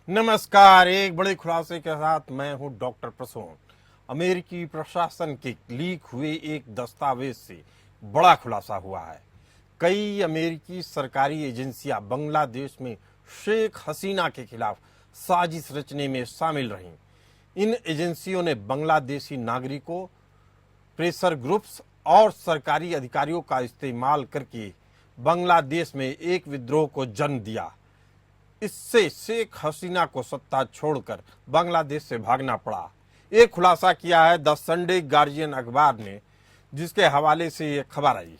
नमस्कार। एक बड़े खुलासे के साथ मैं हूं डॉक्टर प्रसून। अमेरिकी प्रशासन के लीक हुए एक दस्तावेज से बड़ा खुलासा हुआ है। कई अमेरिकी सरकारी एजेंसियां बांग्लादेश में शेख हसीना के खिलाफ साजिश रचने में शामिल रहीं। इन एजेंसियों ने बांग्लादेशी नागरिकों, प्रेशर ग्रुप्स और सरकारी अधिकारियों का इस्तेमाल करके बांग्लादेश में एक विद्रोह को जन्म दिया। इससे शेख हसीना को सत्ता छोड़कर बांग्लादेश से भागना पड़ा। एक खुलासा किया है द संडे गार्जियन अखबार ने, जिसके हवाले से ये खबर आई।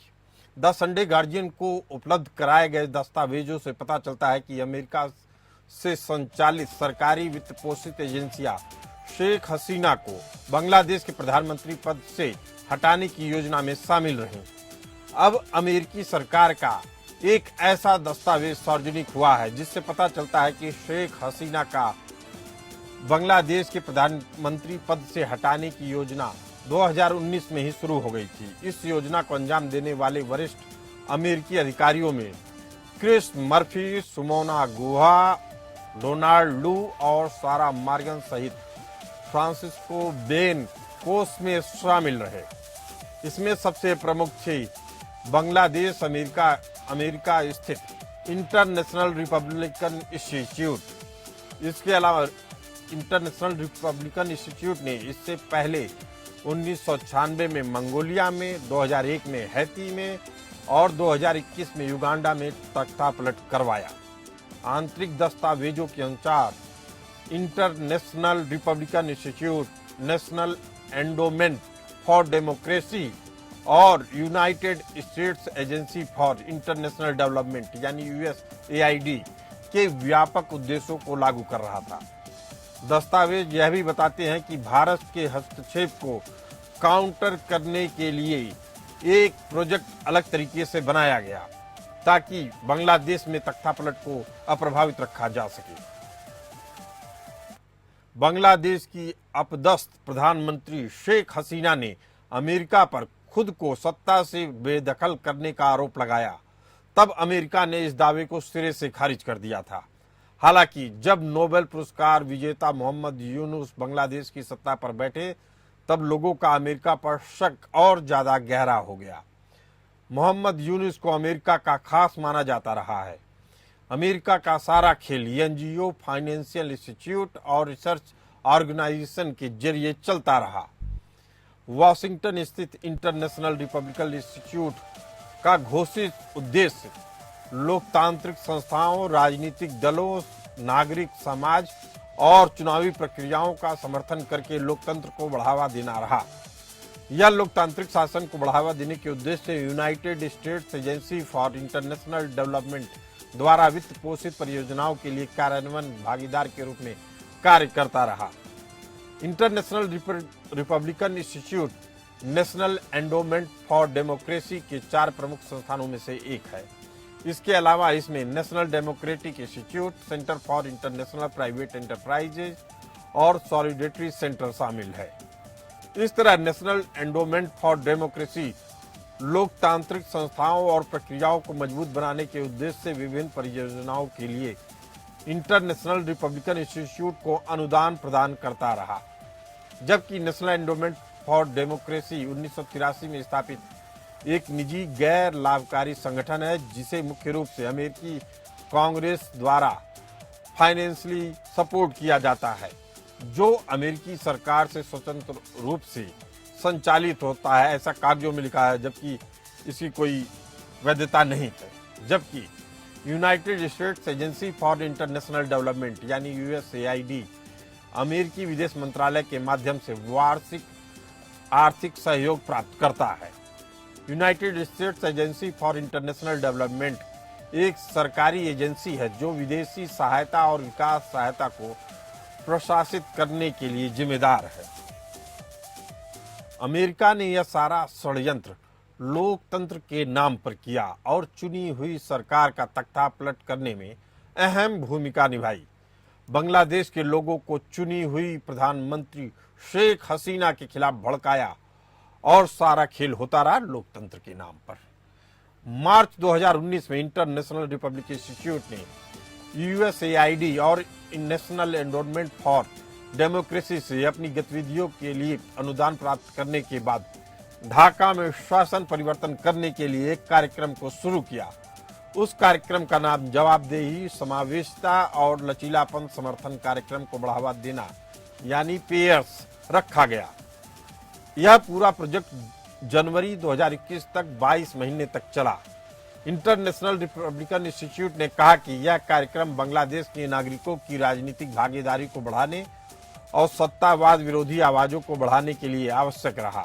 द संडे गार्जियन को उपलब्ध कराए गए दस्तावेजों से पता चलता है कि अमेरिका से संचालित सरकारी वित्त पोषित एजेंसियां शेख हसीना को बांग्लादेश के प्रधानमंत्री पद से हटाने की योजना में शामिल रहीं। अब अमेरिकी सरकार का एक ऐसा दस्तावेज सार्वजनिक हुआ है जिससे पता चलता है कि शेख हसीना का बांग्लादेश के प्रधानमंत्री पद से हटाने की योजना 2019 में ही शुरू हो गई थी। इस योजना को अंजाम देने वाले वरिष्ठ अमेरिकी अधिकारियों में क्रिस मर्फी, सुमोना गुहा, डोनाल्ड लू और सारा मॉर्गन सहित फ्रांसिस्को बेन कोस में शामिल रहे। इसमें सबसे प्रमुख थे बांग्लादेश अमेरिका स्थित इंटरनेशनल रिपब्लिकन इंस्टीट्यूट। इसके अलावा इंटरनेशनल रिपब्लिकन इंस्टीट्यूट ने इससे पहले 1996 में मंगोलिया में, 2001 में हैती में और 2021 में युगांडा में तख्तापलट करवाया। आंतरिक दस्तावेजों के अनुसार International Republican Institute, National Endowment for Democracy और United States Agency for International Development यानी USAID के व्यापक उद्देश्यों को लागू कर रहा था। दस्तावेज यह भी बताते हैं कि भारत के हस्तक्षेप को काउंटर करने के लिए एक प्रोजेक्ट अलग तरीके से बनाया गया ताकि बांग्लादेश में तख्तापलट को अप्रभावित रखा जा सके। बांग्लादेश की अपदस्थ प्रधानमंत्री शेख हसीना ने अमेरिका पर खुद को सत्ता से बेदखल करने का आरोप लगाया। तब अमेरिका ने इस दावे को सिरे से खारिज कर दिया था। हालांकि जब नोबेल पुरस्कार विजेता मोहम्मद यूनुस बांग्लादेश की सत्ता पर बैठे, तब लोगों का अमेरिका पर शक और ज्यादा गहरा हो गया। मोहम्मद यूनुस को अमेरिका का खास माना जाता रहा है। अमेरिका का सारा खेल NGO, फाइनेंशियल इंस्टीट्यूट और रिसर्च ऑर्गेनाइजेशन के जरिए चलता रहा। वाशिंगटन स्थित इंटरनेशनल रिपब्लिकन इंस्टीट्यूट का घोषित उद्देश्य लोकतांत्रिक संस्थाओं, राजनीतिक दलों, नागरिक समाज और चुनावी प्रक्रियाओं का समर्थन करके लोकतंत्र को बढ़ावा देना रहा। यह लोकतांत्रिक शासन को बढ़ावा देने के उद्देश्य से United States Agency for International development द्वारा वित्त पोषित परियोजनाओं के लिए कार्यान्वयन भागीदार के रूप में कार्य करता रहा। International Republican Institute National Endowment for democracy के 4 प्रमुख संस्थानों में से एक है। इसके अलावा इसमें national democratic institute, centre for international private enterprises और सॉलिडेरिटी सेंटर शामिल है। इस तरह नेशनल एंडोमेंट फॉर डेमोक्रेसी लोकतांत्रिक संस्थाओं और प्रक्रियाओं को मजबूत बनाने के उद्देश्य से विभिन्न परियोजनाओं के लिए इंटरनेशनल रिपब्लिकन इंस्टीट्यूट को अनुदान प्रदान करता रहा। जबकि नेशनल एंडोमेंट फॉर डेमोक्रेसी 1983 में स्थापित एक निजी गैर लाभकारी संगठन है, जिसे मुख्य रूप से अमेरिकी कांग्रेस द्वारा फाइनेंशियली सपोर्ट किया जाता है, जो अमेरिकी सरकार से स्वतंत्र रूप से संचालित होता है। ऐसा कागजों में लिखा है, जबकि इसकी कोई वैधता नहीं है। जबकि United States Agency for International Development यानी USAID अमेरिकी विदेश मंत्रालय के माध्यम से वार्षिक आर्थिक सहयोग प्राप्त करता है। United States Agency for International development एक सरकारी एजेंसी है जो विदेशी सहायता और विकास सहायता को प्रशासित करने के लिए जिम्मेदार है। अमेरिका ने यह सारा षड्यंत्र लोकतंत्र के नाम पर किया और चुनी हुई सरकार का तख्तापलट करने में अहम भूमिका निभाई। बांग्लादेश के लोगों को चुनी हुई प्रधानमंत्री शेख हसीना के खिलाफ भड़काया और सारा खेल होता रहा लोकतंत्र के नाम पर। मार्च 2019 में इंटरनेशनल रिपब्लिक इंस्टीट्यूट ने यूएसएआईडी और नेशनल एंडोमेंट फॉर डेमोक्रेसी से अपनी गतिविधियों के लिए अनुदान प्राप्त करने के बाद ढाका में शासन परिवर्तन करने के लिए एक कार्यक्रम को शुरू किया। उस कार्यक्रम का नाम जवाबदेही, समावेशिता और लचीलापन समर्थन कार्यक्रम को बढ़ावा देना यानी पेयर्स रखा गया। यह पूरा प्रोजेक्ट जनवरी 2021 तक 22 महीने तक चला। इंटरनेशनल रिपब्लिकन इंस्टीट्यूट ने कहा कि यह कार्यक्रम बांग्लादेश के नागरिकों की राजनीतिक भागीदारी को बढ़ाने और सत्तावाद विरोधी आवाजों को बढ़ाने के लिए आवश्यक रहा,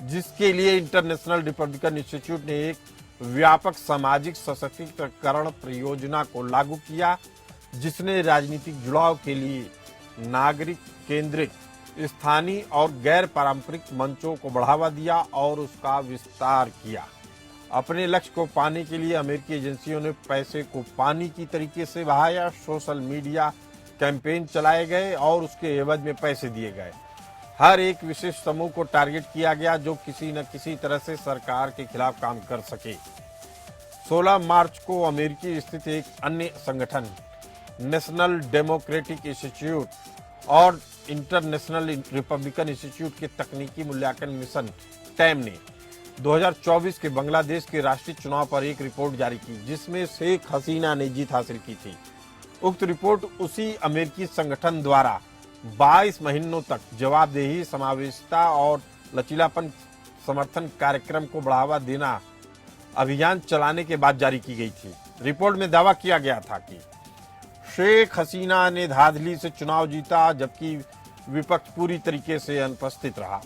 जिसके लिए इंटरनेशनल रिपब्लिकन इंस्टीट्यूट ने एक व्यापक सामाजिक सशक्तिकरण परियोजना को लागू किया, जिसने राजनीतिक जुड़ाव के लिए नागरिक केंद्रित स्थानीय और गैर पारंपरिक मंचों को बढ़ावा दिया और उसका विस्तार किया। अपने लक्ष्य को पाने के लिए अमेरिकी एजेंसियों ने पैसे को पानी की तरीके से बहाया, सोशल मीडिया कैंपेन चलाए गए और उसके एवज में पैसे दिए गए। हर एक विशिष्ट समूह को टारगेट किया गया जो किसी न किसी तरह से सरकार के खिलाफ काम कर सके। 16 मार्च को अमेरिकी स्थित एक अन्य संगठन नेशनल डेमोक्रेटिक इंस्टीट्यूट और इंटरनेशनल रिपब्लिकन इंस्टीट्यूट के तकनीकी मूल्यांकन मिशन टैम ने 2024 के बांग्लादेश के राष्ट्रीय चुनाव पर एक रिपोर्ट जारी की, जिसमें शेख हसीना ने जीत हासिल की थी। उक्त रिपोर्ट उसी अमेरिकी संगठन द्वारा 22 महीनों तक जवाबदेही, समावेशिता और लचीलापन समर्थन कार्यक्रम को बढ़ावा देना अभियान चलाने के बाद जारी की गई थी। रिपोर्ट में दावा किया गया था कि शेख हसीना ने धांधली से चुनाव जीता, जबकि विपक्ष पूरी तरीके से अनुपस्थित रहा।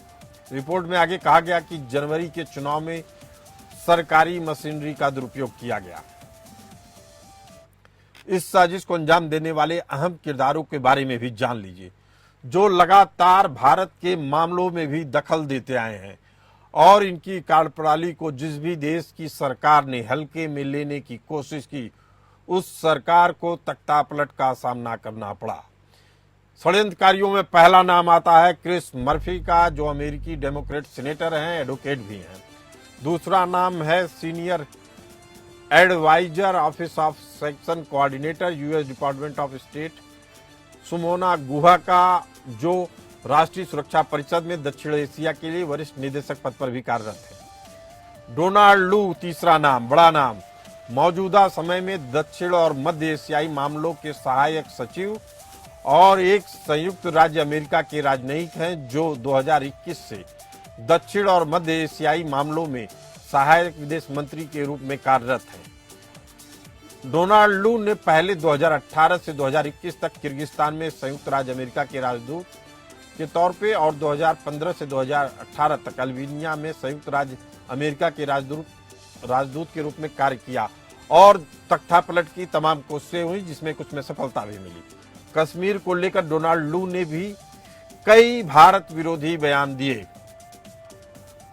रिपोर्ट में आगे कहा गया कि जनवरी के चुनाव में सरकारी मशीनरी का दुरुपयोग किया गया। इस साजिश को अंजाम देने वाले अहम किरदारों के बारे में भी जान लीजिए, जो लगातार भारत के मामलों में भी दखल देते आए हैं और इनकी कार्यप्रणाली को जिस भी देश की सरकार ने हल्के में लेने की कोशिश की, उस सरकार को तख्तापलट का सामना करना पड़ा। षड्यंत्रकारियों में पहला नाम आता है क्रिस मर्फी का, जो अमेरिकी डेमोक्रेट सीनेटर हैं, एडवोकेट भी हैं। दूसरा नाम है senior adviser office of section coordinator, US Department of State, Sumona Guha का, जो राष्ट्रीय सुरक्षा परिषद में दक्षिण एशिया के लिए वरिष्ठ निदेशक पद पर भी कार्यरत है। डोनाल्ड लू तीसरा नाम, बड़ा नाम, मौजूदा समय में दक्षिण और मध्य एशियाई मामलों के सहायक सचिव और एक संयुक्त राज्य अमेरिका के राजनयिक हैं, जो 2021 से दक्षिण और मध्य एशियाई मामलों में सहायक विदेश मंत्री के रूप में कार्यरत हैं। डोनाल्ड लू ने पहले 2018 से 2021 तक किर्गिस्तान में संयुक्त राज्य अमेरिका के राजदूत के तौर पे और 2015 से 2018 तक अल्बानिया में संयुक्त राज्य अमेरिका के राजदूत के रूप में कार्य किया और तख्तापलट की तमाम कोशिशें हुई, जिसमें कुछ में सफलता भी मिली। कश्मीर को लेकर डोनाल्ड लू ने भी कई भारत विरोधी बयान दिए।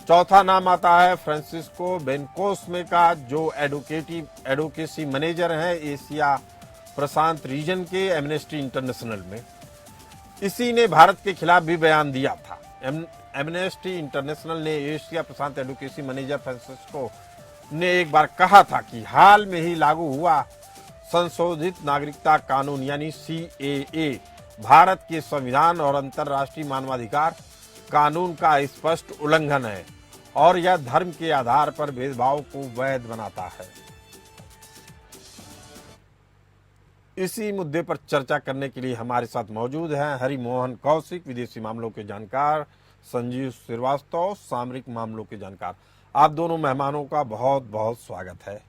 चौथा नाम आता है फ्रांसिस्को बेनकोस्मे का, जो एडवोकेसी मैनेजर हैं एशिया प्रशांत रीजन के एमनेस्टी इंटरनेशनल में। इसी ने भारत के खिलाफ भी बयान दिया था। एमनेस्टी इंटरनेशनल ने एशिया प्रशांत एडवोकेसी मैनेजर फ्रांसिस्को ने एक बार कहा था कि हाल में ही लागू हुआ संशोधित नागरिकता कानून यानी सीएए भारत के संविधान और अंतर्राष्ट्रीय मानवाधिकार कानून का स्पष्ट उल्लंघन है और यह धर्म के आधार पर भेदभाव को वैध बनाता है। इसी मुद्दे पर चर्चा करने के लिए हमारे साथ मौजूद हैं हरिमोहन कौशिक, विदेशी मामलों के जानकार, संजीव श्रीवास्तव, सामरिक मामलों के जानकार। आप दोनों मेहमानों का बहुत बहुत स्वागत है।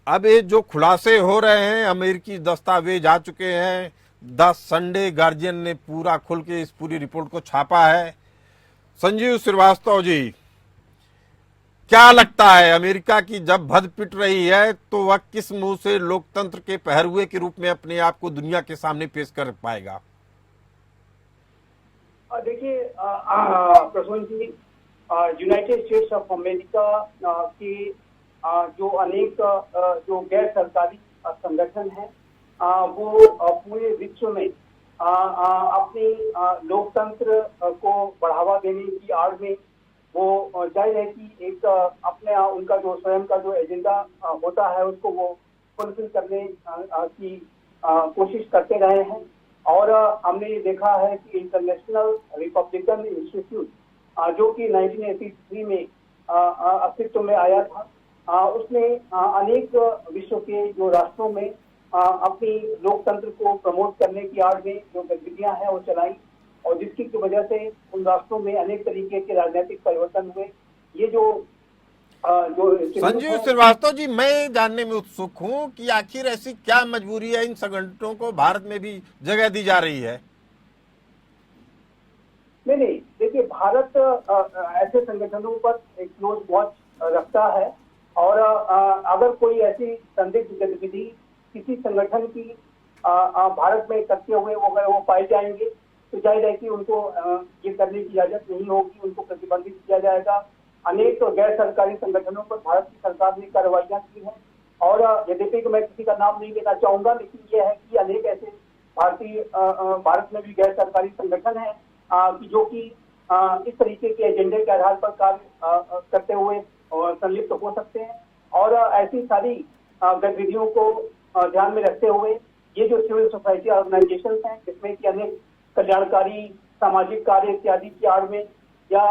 अब ये जो खुलासे हो रहे हैं, अमेरिकी दस्तावेज आ चुके हैं, द संडे गार्जियन ने पूरा खुल के इस पूरी रिपोर्ट को छापा है। संजीव श्रीवास्तव जी, क्या लगता है अमेरिका की जब भद पिट रही है तो वह किस मुंह से लोकतंत्र के पहरुए के रूप में अपने आप को दुनिया के सामने पेश कर पाएगा? देखिए प्रसून जी, यूनाइटेड स्टेट्स ऑफ अमेरिका की जो अनेक जो गैर सरकारी संगठन हैं, वो पूरे विश्व में अपनी लोकतंत्र को बढ़ावा देने की आड़ में वो जाहिर है कि एक अपने उनका जो स्वयं का जो एजेंडा होता है उसको वो फुलफिल करने की कोशिश करते रहे हैं। और हमने ये देखा है कि इंटरनेशनल रिपब्लिकन इंस्टीट्यूट जो कि 1983 में अस्तित्व में आया था, उसने अनेक विश्व के जो राष्ट्रों में अपनी लोकतंत्र को प्रमोट करने की आड़ में जो गतिविधियां हैं वो चलाई, और जिसकी की वजह से उन राष्ट्रों में अनेक तरीके के राजनीतिक परिवर्तन हुए। ये जो संजीव श्रीवास्तव जी, मैं जानने में उत्सुक हूं कि आखिर ऐसी क्या मजबूरी है इन संगठनों को भारत में भी जगह दी जा रही है? नहीं, देखिए, भारत ऐसे संगठनों पर एक क्लोज वॉच रखता है, और अगर कोई ऐसी संदिग्ध गतिविधि किसी संगठन की भारत में करते हुए अगर वो पाए जाएंगे तो जाहिर है कि उनको ये करने की इजाजत नहीं होगी, उनको प्रतिबंधित किया जाएगा। अनेक गैर सरकारी संगठनों पर भारत की सरकार ने कार्रवाइयां की हैं, और यद्यपि मैं किसी का नाम नहीं लेना चाहूंगा, लेकिन ये है कि अनेक ऐसे भारत में भी गैर सरकारी संगठन हैं जो कि इस तरीके के एजेंडे के आधार पर कार्य करते हुए संलिप्त हो सकते हैं। और ऐसी सारी गतिविधियों को ध्यान में रखते हुए ये जो सिविल सोसाइटी ऑर्गेनाइजेशन हैं, जिसमें कि अनेक कल्याणकारी सामाजिक कार्य इत्यादि की आड़ में, या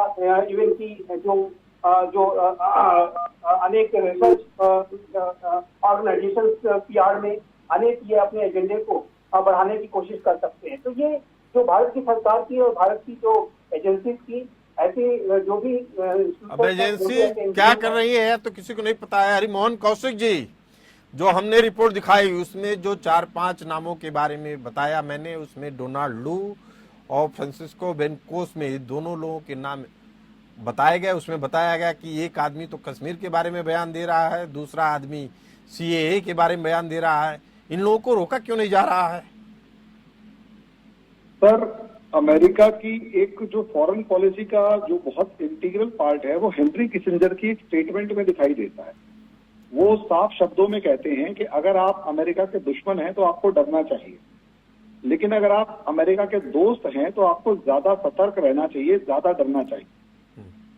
इवन की जो अनेक रिसर्च ऑर्गेनाइजेशन की आड़ में अनेक ये अपने एजेंडे को बढ़ाने की कोशिश कर सकते हैं। तो ये जो भारत की सरकार की और भारत की जो एजेंसीज की ऐसी जो भी अब एजेंसी क्या कर रही है तो किसी को नहीं पता है। हरिमोहन कौशिक जी, जो हमने रिपोर्ट दिखाई उसमें जो 4-5 नामों के बारे में बताया मैंने, उसमें डोनाल्ड लू और फ्रांसिस्को बेनकोस में दोनों लोगों के नाम बताए गए। उसमें बताया गया कि एक आदमी तो कश्मीर के बारे में बयान दे रहा है, दूसरा आदमी सीएए के बारे में बयान दे रहा है। इन लोगों को रोका क्यों नहीं जा रहा है? सर, अमेरिका की एक जो फॉरेन पॉलिसी का जो बहुत इंटीग्रल पार्ट है वो हेनरी किसिंजर की एक स्टेटमेंट में दिखाई देता है। वो साफ शब्दों में कहते हैं कि अगर आप अमेरिका के दुश्मन हैं तो आपको डरना चाहिए, लेकिन अगर आप अमेरिका के दोस्त हैं तो आपको ज्यादा सतर्क रहना चाहिए, ज्यादा डरना चाहिए।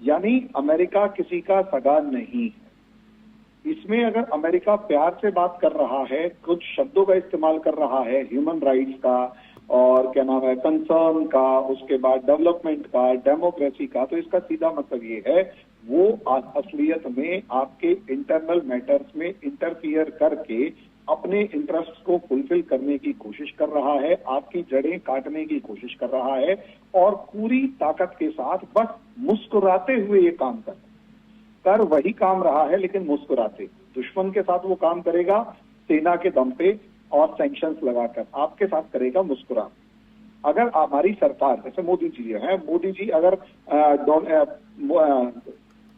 यानी अमेरिका किसी का सगा नहीं है। इसमें अगर अमेरिका प्यार से बात कर रहा है, कुछ शब्दों का इस्तेमाल कर रहा है, ह्यूमन राइट्स का और क्या नाम है कंसर्न का, उसके बाद डेवलपमेंट का, डेमोक्रेसी का, तो इसका सीधा मतलब ये है वो असलियत में आपके इंटरनल मैटर्स में इंटरफियर करके अपने इंटरेस्ट को फुलफिल करने की कोशिश कर रहा है, आपकी जड़ें काटने की कोशिश कर रहा है, और पूरी ताकत के साथ बस मुस्कुराते हुए ये काम कर वही काम रहा है, लेकिन मुस्कुराते। दुश्मन के साथ वो काम करेगा सेना के दम पे और सैंक्शंस लगाकर, आपके साथ करेगा मुस्कुरा। अगर हमारी सरकार जैसे मोदी जी है, मोदी जी अगर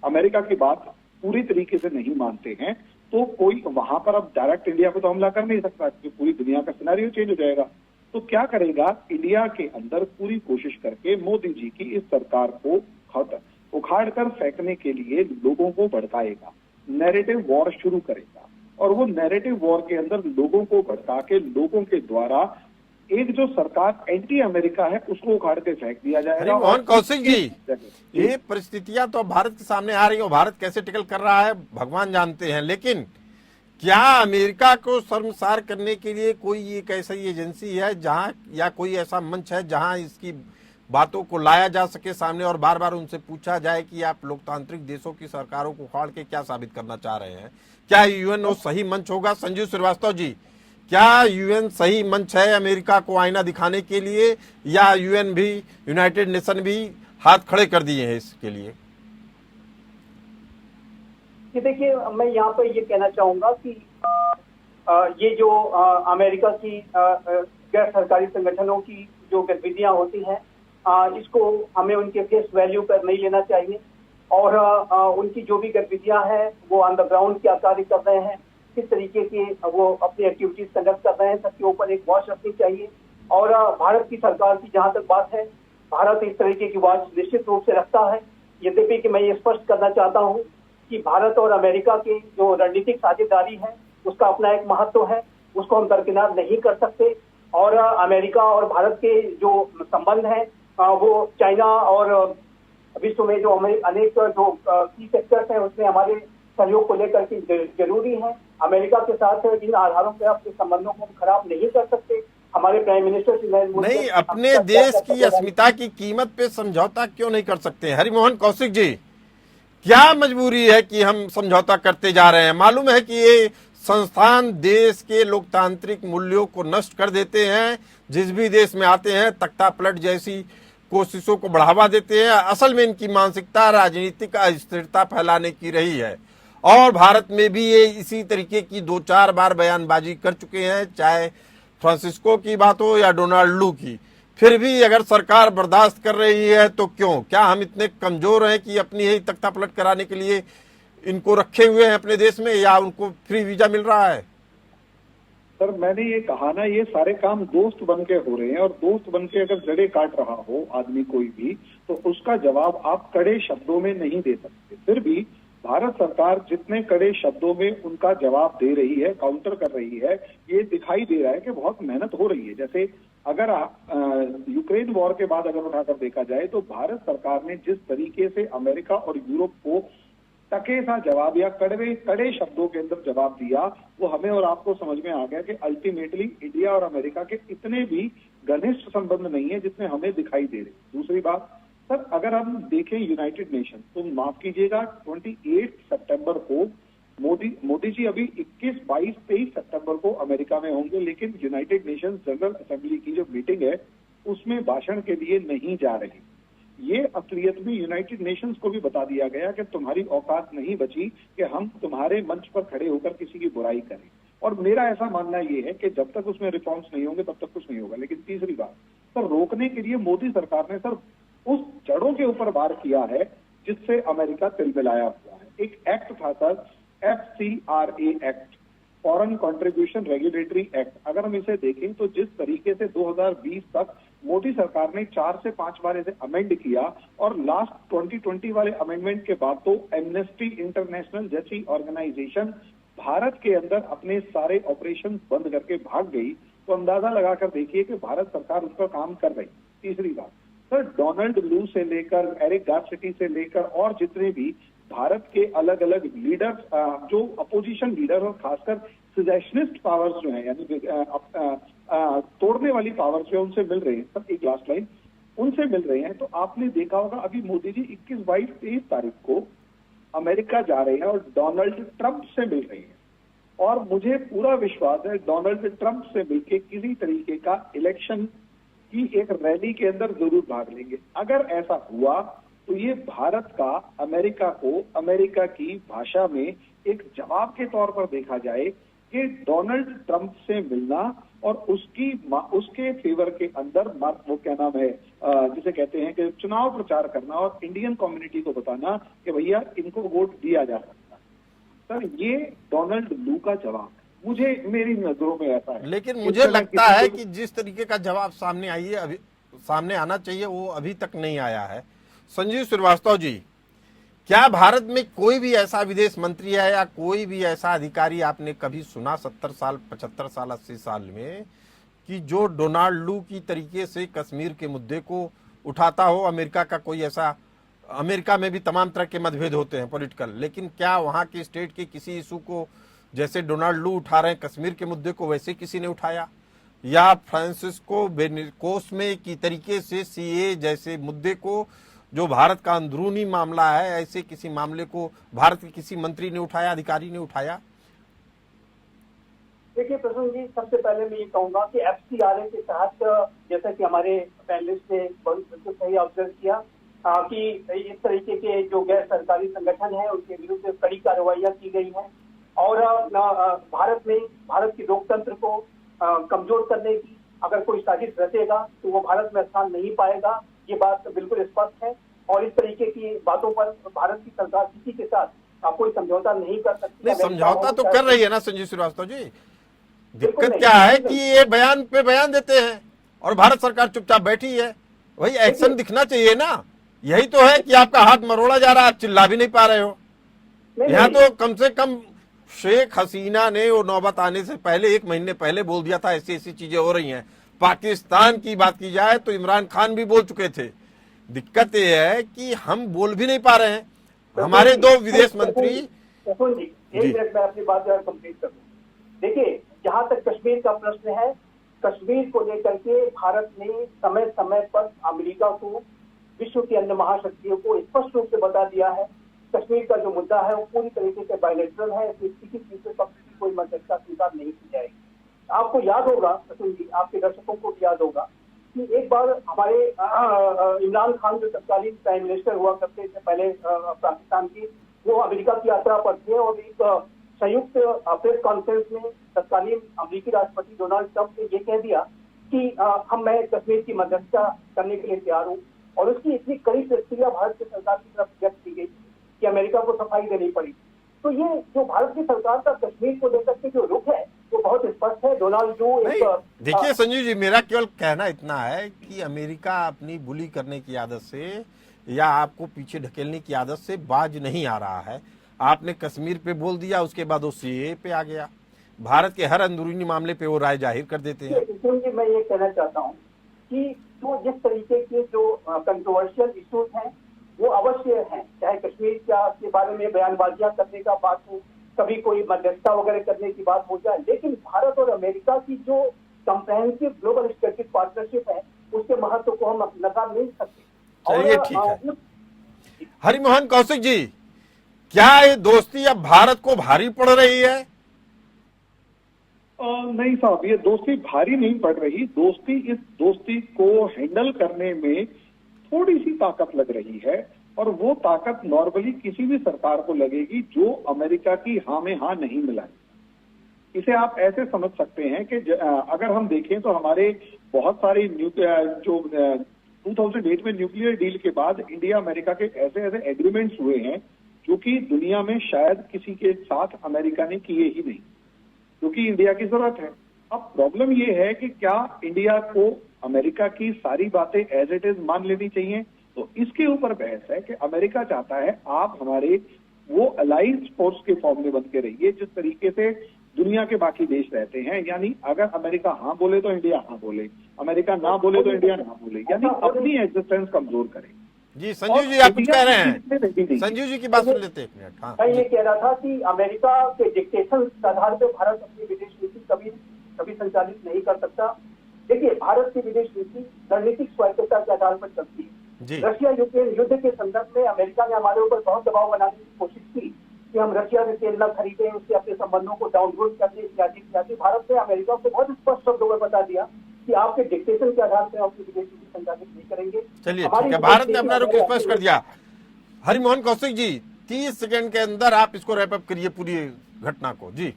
अमेरिका की बात पूरी तरीके से नहीं मानते हैं तो कोई वहां पर अब डायरेक्ट इंडिया पे तो हमला कर नहीं सकता, क्योंकि पूरी दुनिया का सिनेरियो चेंज हो जाएगा। तो क्या करेगा, इंडिया के अंदर पूरी कोशिश करके मोदी जी की इस सरकार को उखाड़ कर फेंकने के लिए लोगों को भड़काएगा, नैरेटिव वॉर शुरू करेगा, और वो नैरेटिव वॉर के अंदर लोगों को भड़का के लोगों के द्वारा एक जो सरकार एंटी अमेरिका है उसको उखाड़ के फेंक दिया जाएगा। मोहन कौशिक जी, ये परिस्थितियां तो भारत के सामने आ रही है, भारत कैसे टिकल कर रहा है भगवान जानते हैं, लेकिन क्या अमेरिका को शर्मसार करने के लिए कोई एक ऐसी एजेंसी है जहां, या कोई ऐसा मंच है जहां इसकी बातों को लाया जा सके सामने और बार बार उनसे पूछा जाए कि आप लोकतांत्रिक देशों की सरकारों को उखाड़ के क्या साबित करना चाह रहे हैं? क्या यूएन वो सही मंच होगा? संजीव श्रीवास्तव जी, क्या यूएन सही मंच है अमेरिका को आईना दिखाने के लिए, या यूएन भी, यूनाइटेड नेशन भी हाथ खड़े कर दिए हैं इसके लिए? देखिए, मैं यहाँ पर ये कहना चाहूंगा कि ये जो अमेरिका की गैर सरकारी संगठनों की जो गतिविधियां होती हैं, इसको हमें उनके फेस वैल्यू पर नहीं लेना चाहिए, और उनकी जो भी गतिविधियां हैं वो ऑन द ग्राउंड क्या कार्य कर रहे हैं, किस तरीके की वो अपनी एक्टिविटीज कंडक्ट कर रहे हैं, सबके ऊपर एक वॉच रखनी चाहिए। और भारत की सरकार की जहां तक बात है, भारत इस तरीके की वॉच निश्चित रूप से रखता है। यद्यपि कि मैं ये स्पष्ट करना चाहता हूँ कि भारत और अमेरिका की जो रणनीतिक साझेदारी है उसका अपना एक महत्व है, उसको हम दरकिनार नहीं कर सकते। और अमेरिका और भारत के जो संबंध हैं वो चाइना और विश्व में जो हमें अनेक जो की सेक्टर्स हैं उसमें हमारे सहयोग को लेकर के जरूरी है। अमेरिका के साथ इन आधारों पर अपने संबंधों को खराब नहीं कर सकते। हमारे प्राइम मिनिस्टर श्री नरेंद्र मोदी नहीं, अपने देश की अस्मिता की कीमत पे समझौता क्यों नहीं कर सकते? हरिमोहन कौशिक जी, क्या मजबूरी है कि हम समझौता करते जा रहे हैं? मालूम है कि ये संस्थान देश के लोकतांत्रिक मूल्यों को नष्ट कर देते हैं। जिस भी देश में आते हैं तख्ता पलट जैसी कोशिशों को बढ़ावा देते हैं। असल में इनकी मानसिकता राजनीतिक अस्थिरता फैलाने की रही है और भारत में भी ये इसी तरीके की 2-4 बार बयानबाजी कर चुके हैं, चाहे फ्रांसिस्को की बात हो या डोनाल्ड लू की। फिर भी अगर सरकार बर्दाश्त कर रही है तो क्यों? क्या हम इतने कमजोर हैं कि अपनी ही तख्ता पलट कराने के लिए इनको रखे हुए हैं अपने देश में, या उनको फ्री वीजा मिल रहा है? सर, मैंने ये कहा ना, ये सारे काम दोस्त बन के हो रहे हैं, और दोस्त बन के अगर जड़ें काट रहा हो आदमी कोई भी, तो उसका जवाब आप कड़े शब्दों में नहीं दे सकते। फिर भी भारत सरकार जितने कड़े शब्दों में उनका जवाब दे रही है, काउंटर कर रही है, ये दिखाई दे रहा है कि बहुत मेहनत हो रही है। जैसे अगर यूक्रेन वॉर के बाद अगर उठाकर देखा जाए तो भारत सरकार ने जिस तरीके से अमेरिका और यूरोप को टके सा जवाब या कड़े शब्दों के अंदर जवाब दिया, वो हमें और आपको समझ में आ गया कि अल्टीमेटली इंडिया और अमेरिका के इतने भी घनिष्ठ संबंध नहीं है जितने हमें दिखाई दे रहे। दूसरी बात सर, अगर हम देखें यूनाइटेड नेशन, तो माफ कीजिएगा 28 सितंबर को मोदी जी अभी 21, 22, 23 सितंबर को अमेरिका में होंगे, लेकिन यूनाइटेड नेशन जनरल असेंबली की जो मीटिंग है उसमें भाषण के लिए नहीं जा रहे। ये असलियत में यूनाइटेड नेशंस को भी बता दिया गया कि तुम्हारी औकात नहीं बची कि हम तुम्हारे मंच पर खड़े होकर किसी की बुराई करें। और मेरा ऐसा मानना ये है कि जब तक उसमें रिफॉर्म्स नहीं होंगे तब तक कुछ नहीं होगा। लेकिन तीसरी बात सर, रोकने के लिए मोदी सरकार ने सर उस जड़ों के ऊपर वार किया है जिससे अमेरिका तिलमिलाया हुआ है। एक एक्ट था sir, FCRA act, foreign contribution regulatory act. अगर हम इसे देखें तो जिस तरीके से 2020 तक मोदी सरकार ने 4 से 5 बार इसे अमेंड किया, और लास्ट 2020 वाले अमेंडमेंट के बाद तो एमनेस्टी इंटरनेशनल जैसी ऑर्गेनाइजेशन भारत के अंदर अपने सारे ऑपरेशन बंद करके भाग गई, तो अंदाजा लगाकर देखिए कि भारत सरकार उस पर काम कर रही। तीसरी बात सर, डोनाल्ड लू से लेकर एरिक गारसिटी से लेकर और जितने भी भारत के अलग अलग लीडर्स, जो अपोजिशन लीडर और खासकर सिजेशनिस्ट पावर्स जो है, यानी तोड़ने वाली पावर्स जो है, उनसे मिल रहे हैं सर, एक लास्ट लाइन, उनसे मिल रहे हैं। तो आपने देखा होगा अभी मोदी जी 21, 22, 23 तारीख को अमेरिका जा रहे हैं और डोनाल्ड ट्रंप से मिल रहे हैं। और मुझे पूरा विश्वास है डोनाल्ड ट्रंप से मिलकर किसी तरीके का इलेक्शन की एक रैली के अंदर जरूर भाग लेंगे। अगर ऐसा हुआ तो ये भारत का अमेरिका को, अमेरिका की भाषा में एक जवाब के तौर पर देखा जाए कि डोनाल्ड ट्रंप से मिलना और उसके फेवर के अंदर वो क्या नाम है, जिसे कहते हैं कि चुनाव प्रचार करना और इंडियन कम्युनिटी को बताना कि भैया इनको वोट दिया जा सकता है। सर, ये डोनाल्ड लू का जवाब है, मुझे, मेरी नजरों में ऐसा है। लेकिन मुझे लगता है कि जिस तरीके का जवाब सामने आई है, अभी सामने आना चाहिए, वो अभी तक नहीं आया है। संजीव श्रीवास्तव जी, क्या भारत में कोई भी ऐसा विदेश मंत्री है या कोई भी ऐसा अधिकारी आपने कभी सुना 70 साल, 75 साल, 80 साल में, कि जो डोनाल्ड लू की तरीके से कश्मीर के मुद्दे को उठाता हो? अमेरिका का कोई ऐसा, अमेरिका में भी तमाम तरह के मतभेद होते हैं पॉलिटिकल, लेकिन क्या वहां के स्टेट के किसी इशू को जैसे डोनाल्ड लू उठा रहे हैं कश्मीर के मुद्दे को, वैसे किसी ने उठाया? या फ्रांसिस्को कोस्मे की तरीके से सीए जैसे मुद्दे को, जो भारत का अंदरूनी मामला है, ऐसे किसी मामले को भारत के किसी मंत्री ने उठाया, अधिकारी ने उठाया? देखिए प्रसन्न जी, सबसे पहले मैं ये कहूंगा कि FCRA के तहत, जैसा कि हमारे पैनलिस्ट ने बिल्कुल सही ऑब्जर्व किया, कि इस तरीके के जो गैर सरकारी संगठन है उनके विरुद्ध कड़ी कार्रवाइयां की गई है। और भारत की लोकतंत्र को कमजोर करने की अगर कोई साजिश रचेगा तो वो भारत में स्थान नहीं पाएगा, ये बात बिल्कुल स्पष्ट है। और इस तरीके की बातों पर भारत की सरकार किसी के साथ कोई समझौता नहीं कर सकती। नहीं, समझौता तो कर रही है ना संजीव श्रीवास्तव जी। दिक्कत क्या है कि ये बयान पे बयान देते हैं और भारत सरकार चुपचाप बैठी है। वही एक्शन दिखना चाहिए ना। यही तो है कि आपका हाथ मरोड़ा जा रहा है, आप चिल्ला भी नहीं पा रहे हो। यहाँ तो कम से कम शेख हसीना ने वो नौबत आने से पहले, 1 महीने पहले बोल दिया था ऐसी ऐसी चीजें हो रही हैं। पाकिस्तान की बात की जाए तो इमरान खान भी बोल चुके थे। दिक्कत ये है कि हम बोल भी नहीं पा रहे हैं। हमारे 2 विदेश मंत्री प्रसून जी, एक मिनट में अपनी बात कंप्लीट कर दूं। देखिए, जहां तक कश्मीर का प्रश्न है, कश्मीर को लेकर के भारत ने समय समय पर अमेरिका को, विश्व की अन्य महाशक्तियों को स्पष्ट रूप से बता दिया है कश्मीर का जो मुद्दा है वो पूरी तरीके से बायलैटरल है, किसी तीसरे पक्ष की कोई मध्यस्थता स्वीकार नहीं की जाएगी। आपको याद होगा प्रसून जी, आपके दर्शकों को भी याद होगा कि एक बार हमारे इमरान खान जो तत्कालीन प्राइम मिनिस्टर हुआ करते थे पहले पाकिस्तान की, वो अमेरिका की यात्रा पर थे और एक संयुक्त प्रेस कॉन्फ्रेंस में तत्कालीन अमेरिकी राष्ट्रपति डोनाल्ड ट्रंप ने ये कह दिया कि मैं कश्मीर की मध्यस्थता करने के लिए तैयार हूँ, और उसकी इतनी कड़ी प्रतिक्रिया भारत की सरकार की तरफ व्यक्त की गई कि अमेरिका को सफाई देनी पड़ी। तो ये जो भारत की सरकार का कश्मीर को लेकर के जो रुख है वो बहुत स्पष्ट है। डोनाल्ड जो देखिए संजीव जी, मेरा केवल कहना इतना है कि अमेरिका अपनी बुली करने की आदत से या आपको पीछे ढकेलने की आदत से बाज नहीं आ रहा है। आपने कश्मीर पे बोल दिया, उसके बाद वो सीएए पे आ गया। भारत के हर अंदरूनी मामले पे वो राय जाहिर कर देते हैं। इसलिए मैं ये कहना चाहता हूँ कि जो जिस तरीके के जो कंट्रोवर्शियल इश्यूज हैं वो अवश्य हैं, चाहे कश्मीर के बारे में बयानबाजियां करने का बात हो, कभी कोई मध्यस्थता वगैरह करने की बात हो जाए, लेकिन भारत और अमेरिका की जो कंप्रेहेंसिव ग्लोबल स्ट्रेटेजिक पार्टनरशिप है उसके महत्व को हम नकार नहीं सकते। चलिए ठीक है। हरिमोहन कौशिक जी, क्या ये दोस्ती अब भारत को भारी पड़ रही है? नहीं साहब, ये दोस्ती भारी नहीं पड़ रही। इस दोस्ती को हैंडल करने में थोड़ी सी ताकत लग रही है, और वो ताकत नॉर्मली किसी भी सरकार को लगेगी जो अमेरिका की हाँ में हाँ नहीं मिलाए। इसे आप ऐसे समझ सकते हैं कि अगर हम देखें तो हमारे बहुत सारे जो 2008 में न्यूक्लियर डील के बाद इंडिया अमेरिका के ऐसे ऐसे एग्रीमेंट्स हुए हैं जो कि दुनिया में शायद किसी के साथ अमेरिका ने किए ही नहीं, क्योंकि इंडिया की जरूरत है। अब प्रॉब्लम ये है कि क्या इंडिया को अमेरिका की सारी बातें एज इट इज मान लेनी चाहिए? तो इसके ऊपर बहस है कि अमेरिका चाहता है आप हमारे वो अलायंस फोर्स के फॉर्म में बन के रहिए जिस तरीके से दुनिया के बाकी देश रहते हैं। यानी अगर अमेरिका हाँ बोले तो इंडिया हाँ बोले, अमेरिका ना बोले तो इंडिया ना बोले, यानी अपनी एग्जिस्टेंस कमजोर करे। जी संजीव जी, आप कुछ कह रहे हैं? संजीव जी की बात सुन लेते हैं एक मिनट। हाँ, मैं ये कह रहा था कि अमेरिका के डिक्टेशन के आधार पर भारत अपनी विदेश नीति कभी संचालित नहीं कर सकता। देखिए, भारत की विदेश नीति रणनीतिक स्वायत्तता के आधार पर चलती है। रशिया यूक्रेन युद्ध के संदर्भ में अमेरिका ने हमारे ऊपर बहुत दबाव बनाने की कोशिश की कि हम रशिया से तेल न खरीदें, उससे अपने संबंधों को डाउनग्रेड करने इत्यादि। भारत ने अमेरिका को बहुत स्पष्ट शब्दों में बता दिया कि आपके डिक्टेशन के आधार पर अपनी विदेश नीति संचालित नहीं करेंगे। चलिए ठीक है, भारत ने अपना रुख स्पष्ट कर दिया। हरिमोहन कौशिक जी, 30 सेकंड के अंदर आप इसको रैप अप करिए पूरी घटना को। जी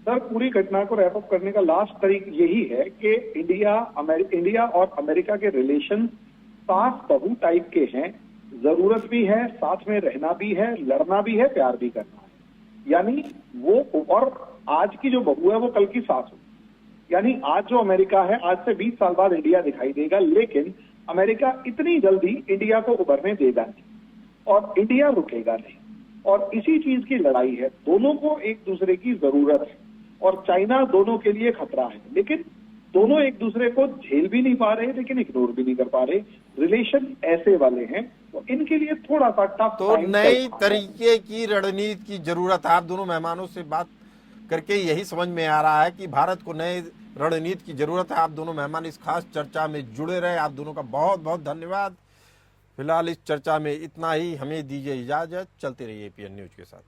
सर, पूरी घटना को रैप अप करने का लास्ट तरीका यही है कि इंडिया और अमेरिका के रिलेशन सास बहू टाइप के हैं। जरूरत भी है, साथ में रहना भी है, लड़ना भी है, प्यार भी करना है। यानी वो, और आज की जो बहू है वो कल की सास हो। यानी आज जो अमेरिका है, आज से 20 साल बाद इंडिया दिखाई देगा, लेकिन अमेरिका इतनी जल्दी इंडिया को उभरने देगा नहीं और इंडिया रुकेगा नहीं। और इसी चीज की लड़ाई है, दोनों को एक दूसरे की जरूरत है, और चाइना दोनों के लिए खतरा है, लेकिन दोनों एक दूसरे को झेल भी नहीं पा रहे, लेकिन इग्नोर भी नहीं कर पा रहे। रिलेशन ऐसे वाले हैं, तो इनके लिए थोड़ा सा टफ। तो नई तरीके की रणनीति की जरूरत है। आप दोनों मेहमानों से बात करके यही समझ में आ रहा है कि भारत को नए रणनीति की जरूरत है। आप दोनों मेहमान इस खास चर्चा में जुड़े रहे, आप दोनों का बहुत बहुत धन्यवाद। फिलहाल इस चर्चा में इतना ही, हमें दीजिए इजाजत। चलते रहिए एपीएन न्यूज के साथ।